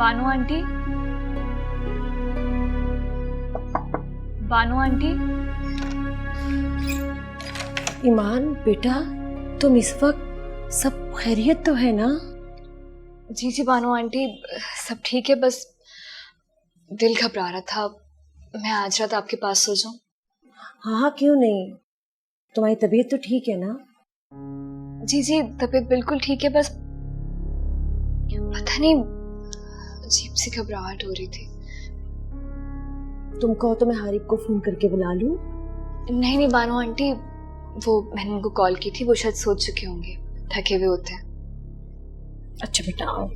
Bano aunty, Bano aunty. Iman बेटा, तुम इस वक्त सब खैरियत तो है ना? जी जी बानो आंटी, सब ठीक है, बस दिल घबरा रहा था। मैं आज रात आपके पास सो जाऊं? हाँ हाँ, क्यों नहीं। तुम्हारी तबीयत तो ठीक है ना? जी जी, तबीयत बिल्कुल ठीक है, बस पता नहीं अजीब सी घबराहट हो रही थी। तुम कहो तो मैं हारिब को फोन करके बुला लूं? नहीं नहीं बानो आंटी, वो मैंने उनको कॉल की थी, वो शायद सो चुके होंगे, थके हुए होते हैं। अच्छा बेटा आओ।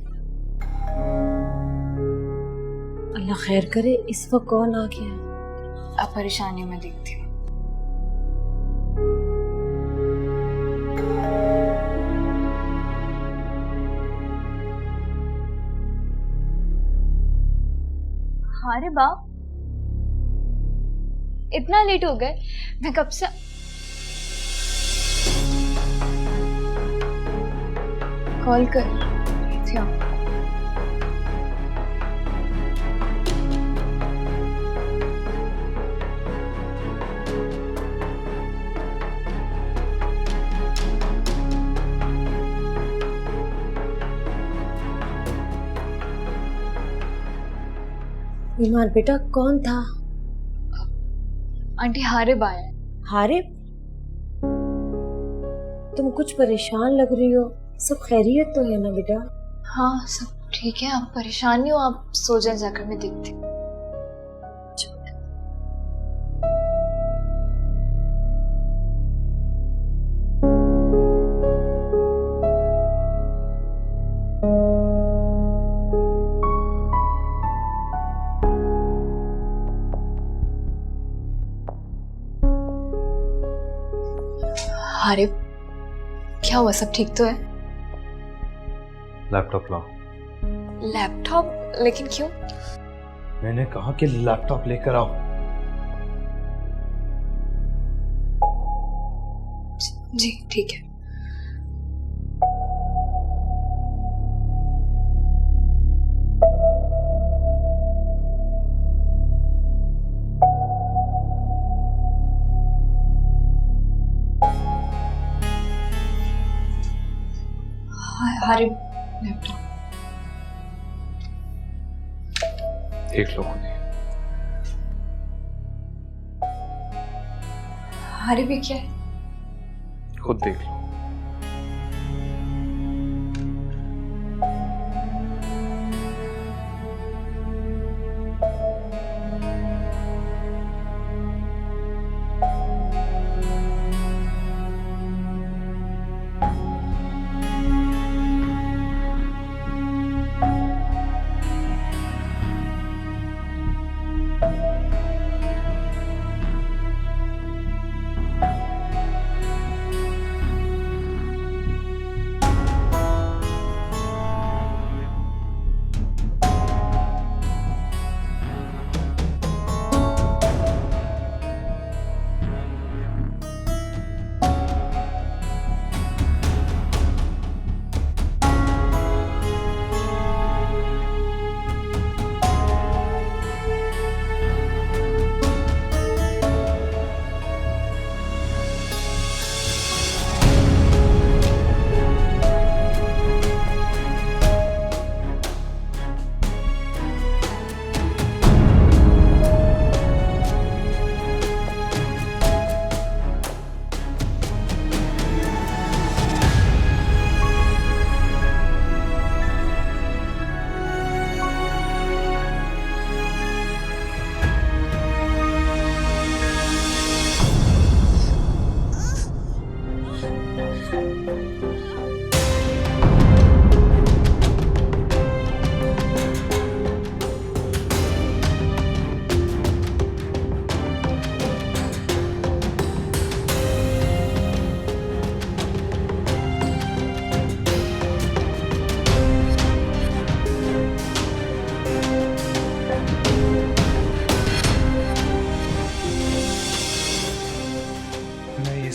अल्लाह खैर करे, इस वक्त कौन आ गया है? अब परेशानी में देखती हूँ। हाँ रे बा, इतना लेट हो गए? मैं कब से कॉल कर रही थी आपको। ईमान बेटा, कौन था? आंटी हारिब आया है। हारिब? तुम कुछ परेशान लग रही हो, सब खैरियत तो है ना बेटा? हाँ सब ठीक है, आप परेशान नहीं हो, आप सो जाए, जाकर मैं देखती हूँ। हारिब, क्या हुआ, सब ठीक तो है? लैपटॉप लाओ। लैपटॉप? लेकिन क्यों? मैंने कहा कि लैपटॉप लेकर आओ। जी ठीक है। हारिब, लैपटॉप देख लो खुद ही। हारिब, ये क्या है? खुद देख लो।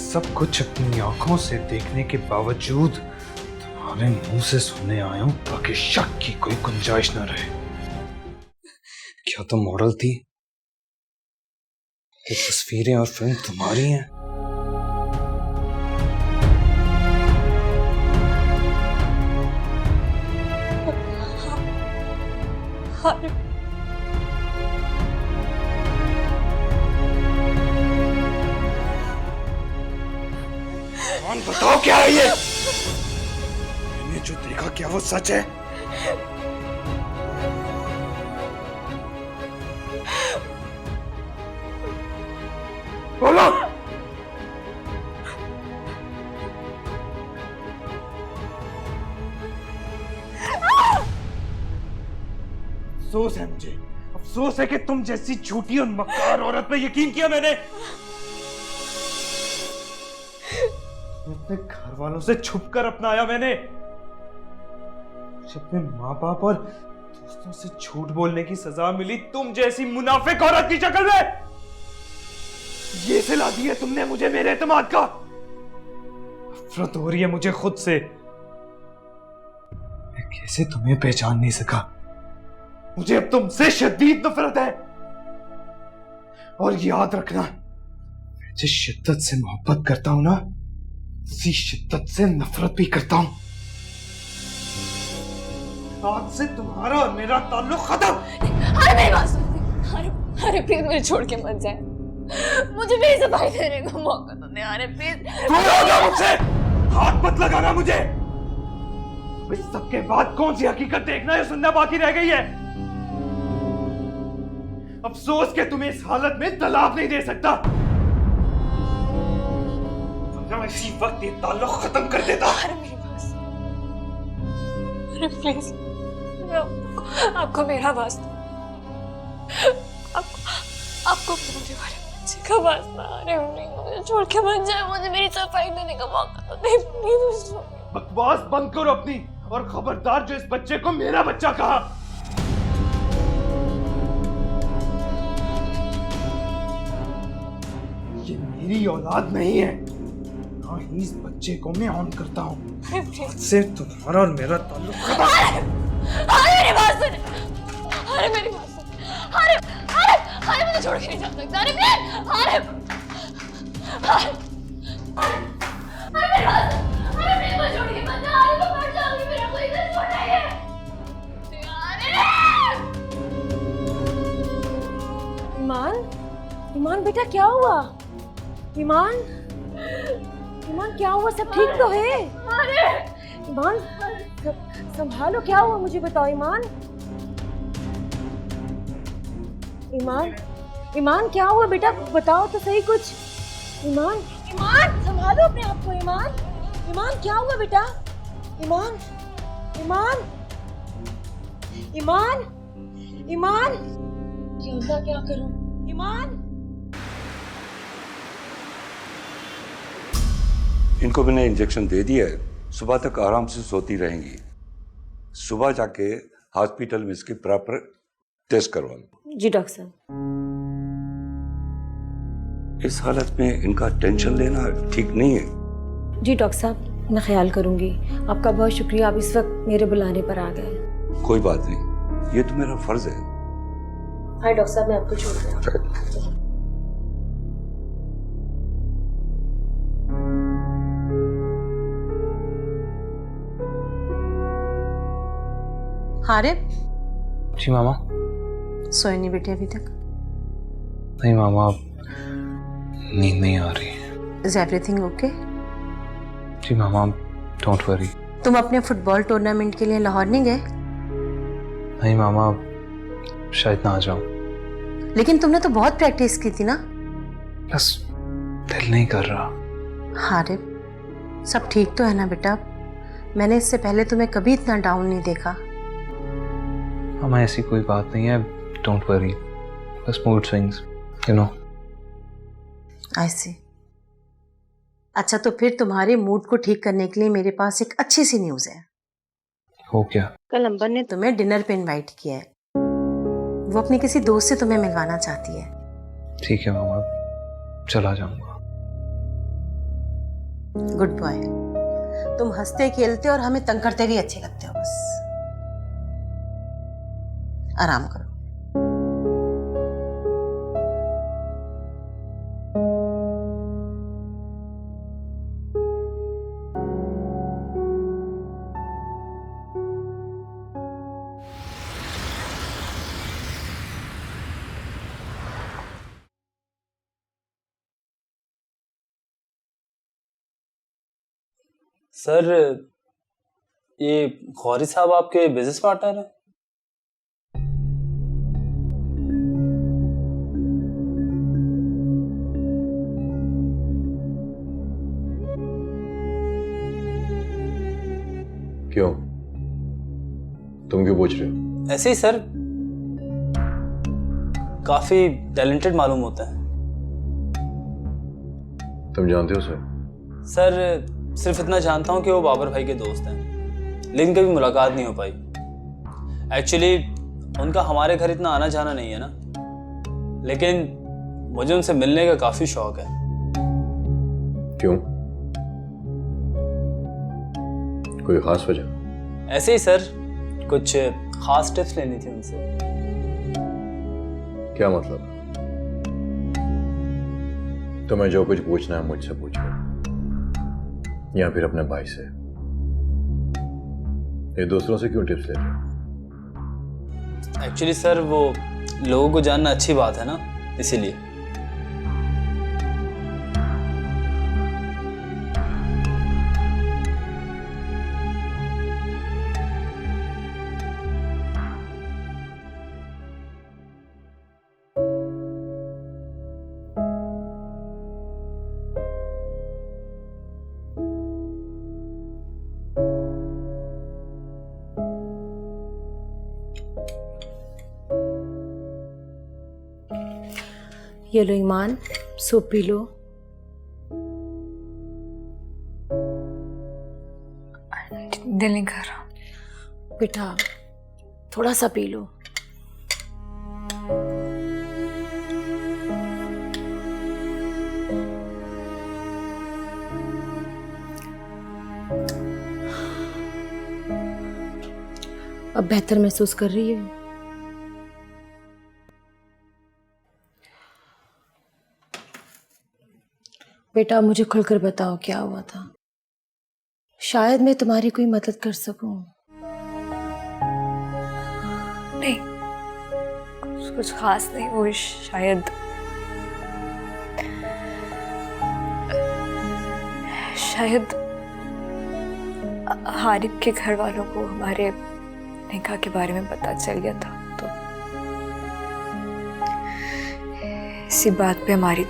सब कुछ अपनी आंखों से देखने के बावजूद तुम्हारे मुंह से सुनने आया हूं ताकि शक की कोई गुंजाइश न रहे। क्या तुम मॉडल थी? ये तस्वीरें और फिल्म तुम्हारी हैं? कौन बताओ क्या है ये? मैंने जो देखा क्या वो सच है? बोलो। अफसोस है मुझे, अफसोस है कि तुम जैसी झूठी और मक्कार औरत पे यकीन किया मैंने। अपने घर वालों से छुपकर अपनाया मैंने। अपने माँ बाप और दोस्तों से झूठ बोलने की सजा मिली तुम जैसी मुनाफिक औरत की शक्ल में। ये सिला दी है तुमने मुझे मेरे एतमाद का। नफरत हो रही है मुझे खुद से। मैं कैसे तुम्हें पहचान नहीं सका। मुझे अब तुमसे शदीद नफरत है। और याद रखना, मैं जिस शिद्दत से मोहब्बत करता हूं ना, उसी शिद्दत से नफरत भी करता हूं। आज से तुम्हारा और मेरा ताल्लुक खत्म। अरे मेरी बात सुन। अरे प्लीज मुझे छोड़ के मत जाए। मुझे भी सफाई देने का मौका तो दे। अरे प्लीज। मुझसे हाथ मत लगाना मुझे। इस सबके बाद कौन सी हकीकत देखना या सुनना बाकी रह गई है? अफसोस कि तुम्हें इस हालत में तलाक नहीं दे सकता। वरना मैं इसी वक्त ये ताल्लुक खत्म कर देता। अरे मेरी बात सुन। अरे प्लीज, आपको मेरा वास्ता, आपको मुझे वाले बच्चे का वास्ता। अरे नहीं, मुझे छोड़ के मत जाए। मुझे मेरी सफाई देने का मौका तो दे प्लीज। बकवास बंद करो अपनी, और खबरदार जो इस बच्चे को मेरा बच्चा कहा। ये मेरी औलाद नहीं है, ना ही इस बच्चे को मैं ऑन करता हूँ। से तुम्हारा और मेरा ताल्लुक खत्म। अरे मेरी बात सुन। अरे मेरी बात सुन। अरे मुझे छोड़ के नहीं जा सकता। अरे प्लीज। अरे मेरी बात सुन। अरे प्लीज मुझे छोड़ के मत जा। अरे मैं मर जाऊंगी। मेरा कोई दिल छोटा है। ईमान बेटा क्या हुआ? ईमान क्या हुआ? सब ठीक तो है? ईमान संभालो, क्या हुआ मुझे बताओ। ईमान क्या हुआ बेटा? बताओ तो सही कुछ। ईमान संभालो अपने आप को। ईमान क्या हुआ बेटा? ईमान क्या करूं? ईमान इनको मैंने इंजेक्शन दे दिया है, सुबह तक आराम से सोती रहेंगी। सुबह जाके हॉस्पिटल में इसकी प्रॉपर टेस्ट करवा लो। जी डॉक्टर साहब। इस हालत में इनका टेंशन लेना ठीक नहीं है। जी डॉक्टर साहब, मैं ख्याल करूंगी। आपका बहुत शुक्रिया, आप इस वक्त मेरे बुलाने पर आ गए। कोई बात नहीं, ये तो मेरा फर्ज है। हाँ डॉक्टर साहब, मैं आपको छोड़ रहा हूँ। हारिब, जी मामा। सोए नहीं बेटे अभी तक? नहीं मामा, नींद नहीं आ रही। Is everything okay? जी मामा, डोंट वरी। तुम अपने फुटबॉल टूर्नामेंट के लिए लाहौर नहीं गए? नहीं मामा, शायद ना आ जाऊं। लेकिन तुमने तो बहुत प्रैक्टिस की थी ना? बस दिल नहीं कर रहा। हारिब, सब ठीक तो है ना बेटा? मैंने इससे पहले तुम्हें कभी इतना डाउन नहीं देखा। मामा ऐसी कोई बात नहीं है, डोंट वरी। बस मूड स्विंग्स, यू नो। आई सी। अच्छा, तो फिर तुम्हारे मूड को ठीक करने के लिए मेरे पास एक अच्छी सी न्यूज़ है। हो क्या? कल अंबर ने तुम्हें डिनर पे इनवाइट किया है। वो अपनी किसी दोस्त से तुम्हें मिलवाना चाहती है। ठीक है मामा, चला जाऊंगा। Good boy. तुम हंसते खेलते और हमें तंग करते भी अच्छे लगते हो। बस आराम करो। सर, ये गौरी साहब आपके बिजनेस पार्टनर हैं? क्यों? तुम क्यों पूछ रहे हो? ऐसे ही सर, काफी टैलेंटेड मालूम होता है। तुम जानते हो सर? सर, सिर्फ इतना जानता हूँ कि वो बाबर भाई के दोस्त हैं, लेकिन कभी मुलाकात नहीं हो पाई। एक्चुअली उनका हमारे घर इतना आना जाना नहीं है ना, लेकिन मुझे उनसे मिलने का काफी शौक है। क्यों? कोई खास वजह? ऐसे ही सर, कुछ खास टिप्स लेनी थी उनसे। क्या मतलब? तुम्हें जो कुछ पूछना है मुझसे पूछो, या फिर अपने भाई से। ये दूसरों से क्यों टिप्स ले रहे हो? एक्चुअली सर, वो लोगों को जानना अच्छी बात है ना, इसीलिए। ये लो ईमान, सूप पी लो। दिल नहीं कर रहा। बेटा थोड़ा सा पी लो। अब बेहतर महसूस कर रही है? बेटा मुझे खुलकर बताओ क्या हुआ था, शायद मैं तुम्हारी कोई मदद कर सकूं। नहीं, कुछ खास नहीं। वो शायद हारिब के घर वालों को हमारे निकाह के बारे में पता चल गया था, तो इसी बात पे हमारी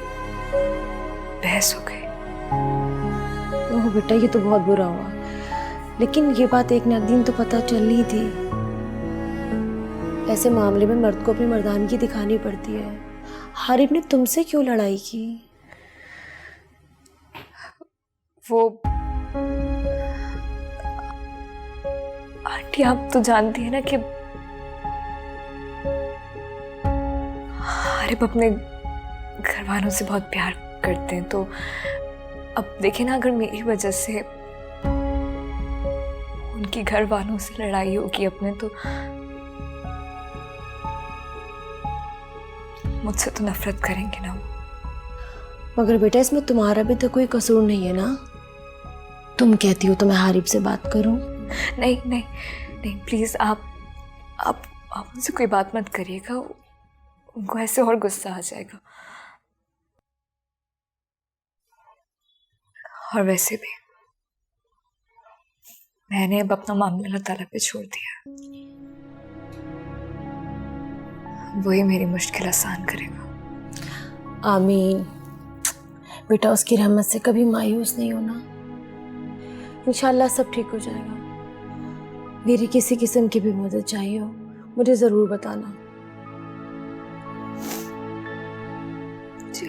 बहस हो गई। ओह बेटा, ये तो बहुत बुरा हुआ, लेकिन ये बात एक न एक दिन तो पता चलनी थी। ऐसे मामले में मर्द को अपनी मर्दानगी दिखानी पड़ती है। हारिब ने तुमसे क्यों लड़ाई की? वो आंटी, आप तो जानती है ना कि हारिब अपने घर वालों से बहुत प्यार करते हैं, तो अब देखिए ना, अगर मेरी वजह से उनकी घर वालों से लड़ाई होगी अपने, तो मुझसे तो नफरत करेंगे ना वो। मगर बेटा इसमें तुम्हारा भी तो कोई कसूर नहीं है ना। तुम कहती हो तो मैं हारिब से बात करूं? नहीं नहीं नहीं, प्लीज आप उनसे कोई बात मत करिएगा, उनको ऐसे और गुस्सा आ जाएगा। और वैसे भी मैंने अब अपना मामला अल्लाह ताला पे छोड़ दिया, वही मेरी मुश्किल आसान करेगा। आमीन। बेटा उसकी रहमत से कभी मायूस नहीं होना, इंशाल्लाह सब ठीक हो जाएगा। मेरी किसी किस्म की भी मदद चाहिए हो मुझे ज़रूर बताना। जी।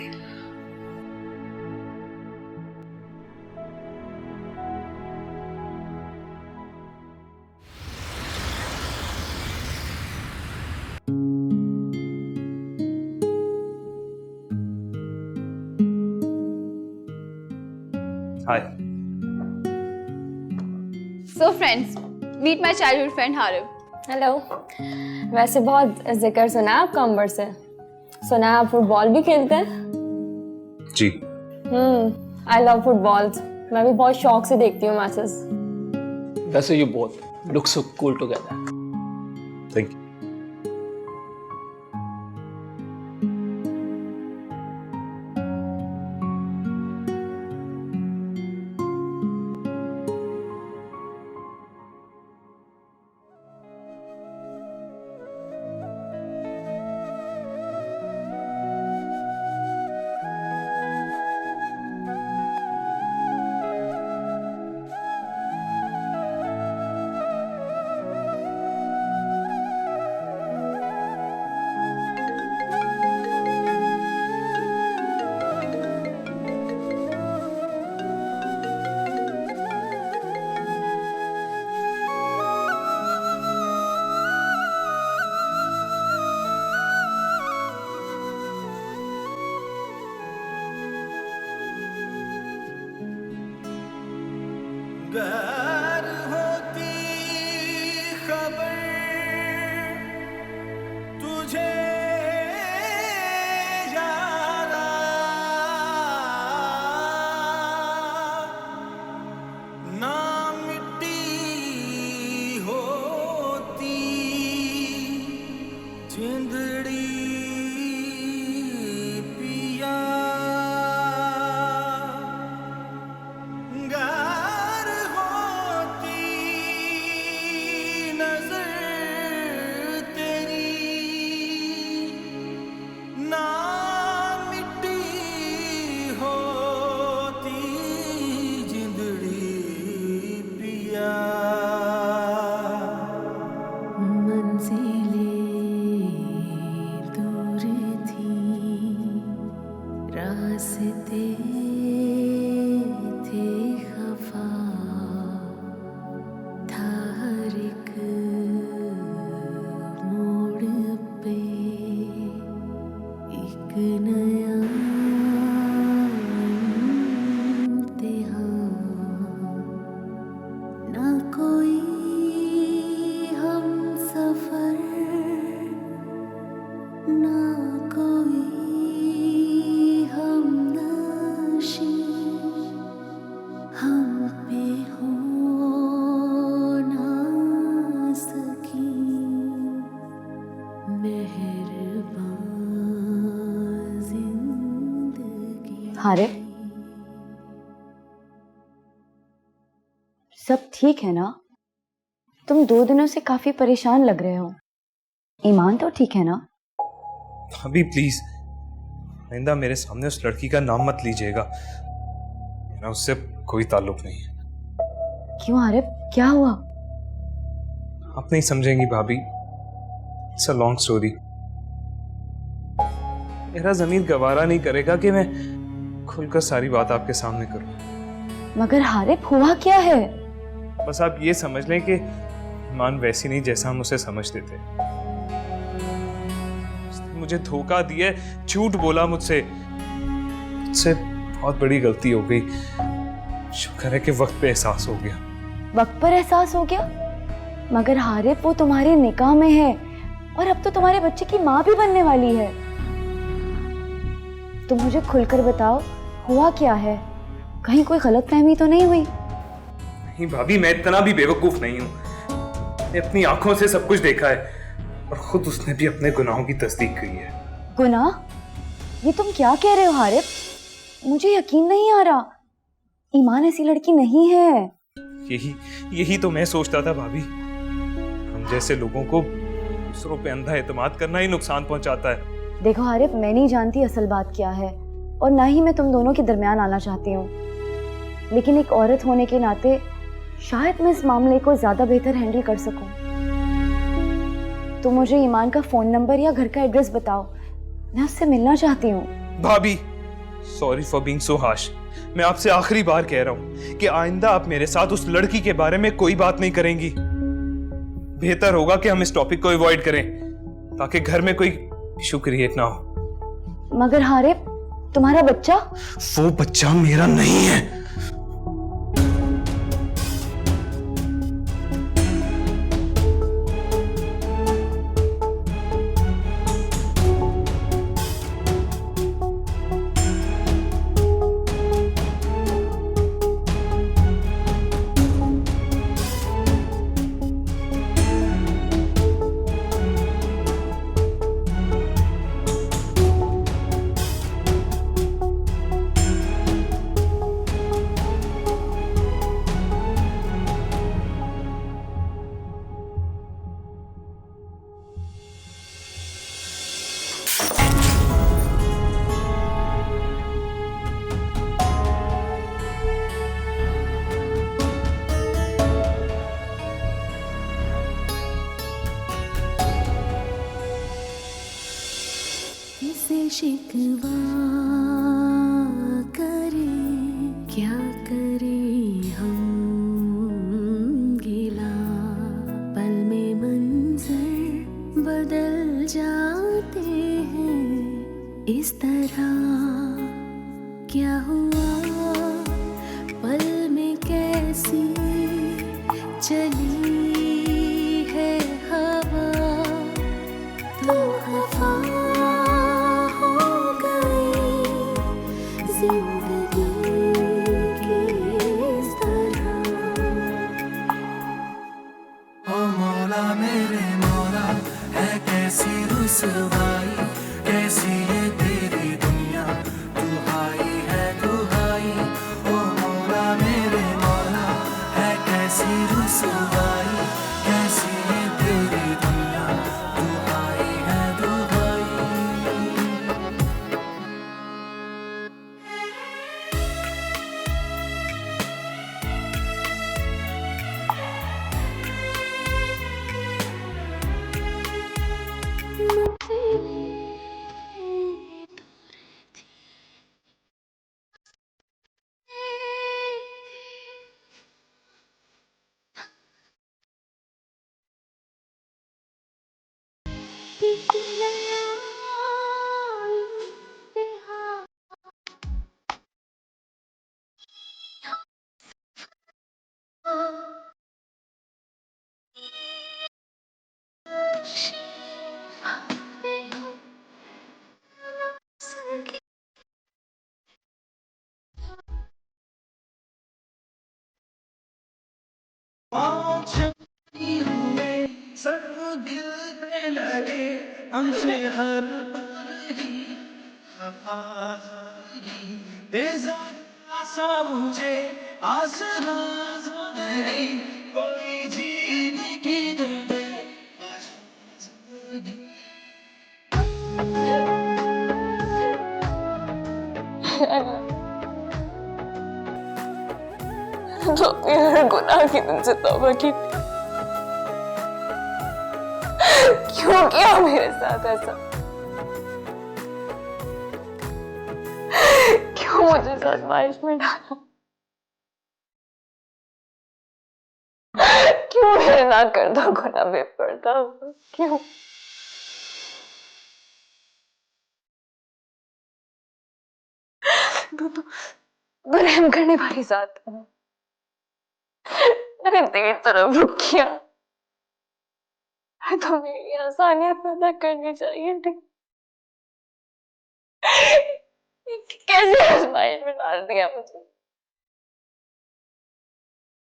हाय। So friends, meet my childhood friend Harib. Hello. वैसे बहुत जिक्र सुना है आपका अंबर से, सुना है आप फुटबॉल भी खेलते हैं? जी। आई लव फुटबॉल्स, मैं भी बहुत शौक से देखती हूँ मैचेस। वैसे you both look so cool together. Thank you. गर होती खबर तुझे यारा, ना मिट्टी होती जिंदड़ी पिया, गर होती नजर तेरी, ना मिट्टी होती जिंदड़ी पिया। मंजिलें दूर थी, रास्ते थे खफा, था हर एक मोड़ पे एक नया इम्तिहान, ना कोई हम सफर, ना कोई हम नशी, हम पे हो ना सकी मेहरबान जिंदगी। हारिब, सब ठीक है ना? तुम 2 दिनों से काफी परेशान लग रहे हो। ईमान तो ठीक है ना? भाभी प्लीज, आइंदा मेरे सामने उस लड़की का नाम मत लीजिएगा, मेरा उससे कोई ताल्लुक नहीं है। क्यों हारिब, क्या हुआ? आप नहीं समझेंगी भाभी, इट्स अ लॉन्ग स्टोरी। मेरा जमीर गवारा नहीं करेगा कि मैं खुलकर सारी बात आपके सामने करूं। मगर हारिब, हुआ क्या है? बस आप ये समझ लें कि ईमान वैसी नहीं जैसा हम उसे समझते थे। उसने मुझे धोखा दिया, झूठ बोला मुझसे बहुत बड़ी गलती हो गई। शुक्र है कि वक्त पे एहसास हो गया। वक्त पर एहसास हो गया? मगर हारिब, वो तुम्हारे निकाह में है और अब तो तुम्हारे बच्चे की माँ भी बनने वाली है। तुम मुझे खुलकर बताओ, हुआ क्या है? कहीं कोई गलतफहमी तो नहीं हुई? नहीं भाभी, मैं इतना भी बेवकूफ नहीं हूँ। मैंने अपनी आंखों से सब कुछ देखा है और खुद उसने भी अपने गुनाहों की तस्दीक की है। गुनाह? ये तुम क्या कह रहे हो हारिब? मुझे यकीन नहीं आ रहा। ईमान ऐसी लड़की नहीं है। यही तो मैं सोचता था भाभी। हम जैसे लोगों को दूसरों पे अंधा एतमाद करना ही नुकसान पहुंचाता है। देखो हारिब, मैं नहीं जानती असल बात क्या है और ना ही मैं तुम दोनों के दरमियान आना चाहती हूँ, लेकिन एक औरत होने के नाते शायद मैं इस मामले को ज्यादा बेहतर हैंडल कर सकूं। तो मुझे ईमान का फोन नंबर या घर का एड्रेस बताओ, मैं उससे मिलना चाहती हूँ। भाभी, sorry for being so harsh. मैं आपसे आखिरी बार कह रहा हूँ कि आइंदा आप मेरे साथ उस लड़की के बारे में कोई बात नहीं करेंगी। बेहतर होगा कि हम इस टॉपिक को अवॉइड करें ताकि घर में कोई इशू क्रिएट ना हो। मगर हारिब, तुम्हारा बच्चा? वो बच्चा मेरा नहीं है। शिकवा करे क्या करे हम गिला, पल में मंजर बदल जाते हैं इस तरह। क्या हुआ पल में कैसी चली है हवा तो खफा हो गई जिंदगी की इस तरह। ओ मौला मेरे मौला है कैसी रुसवाई, कैसी ये तेरी दुनिया, दुहाई है दुहाई। ओ मौला मेरे मौला है कैसी रुसवाई, कैसी ये तेरी दुनिया, दुहाई है दुहाई। सब दिल पे लगे हमसे हर सा मुझे आसरा नहीं कोई जीने की दे। तो अपने हर गुनाह की तुमसे तौबा की। क्यों किया मेरे साथ ऐसा? क्यों मुझे इस आजमाइश में डाला? क्यों मेरे ना करता गुनाह में पड़ता? क्यों? तो रहम करने वाली जात है। मैंने तेरी तरफ रुख किया तो मेरी आसानियत पैदा करनी चाहिए थी। कैसे आजमाइश में डाल दिया मुझे?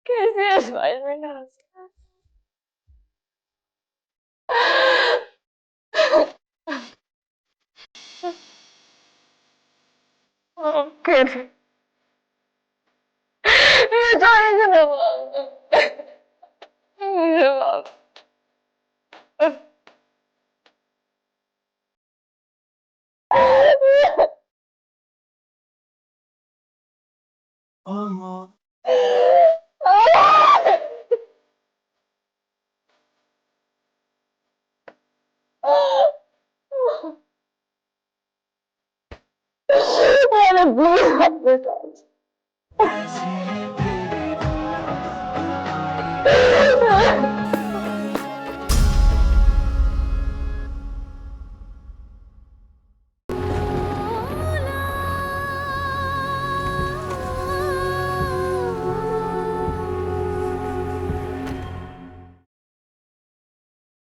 कैसे आजमाइश में डाल दिया? फिर मैं जाने से ना मांग प्लीज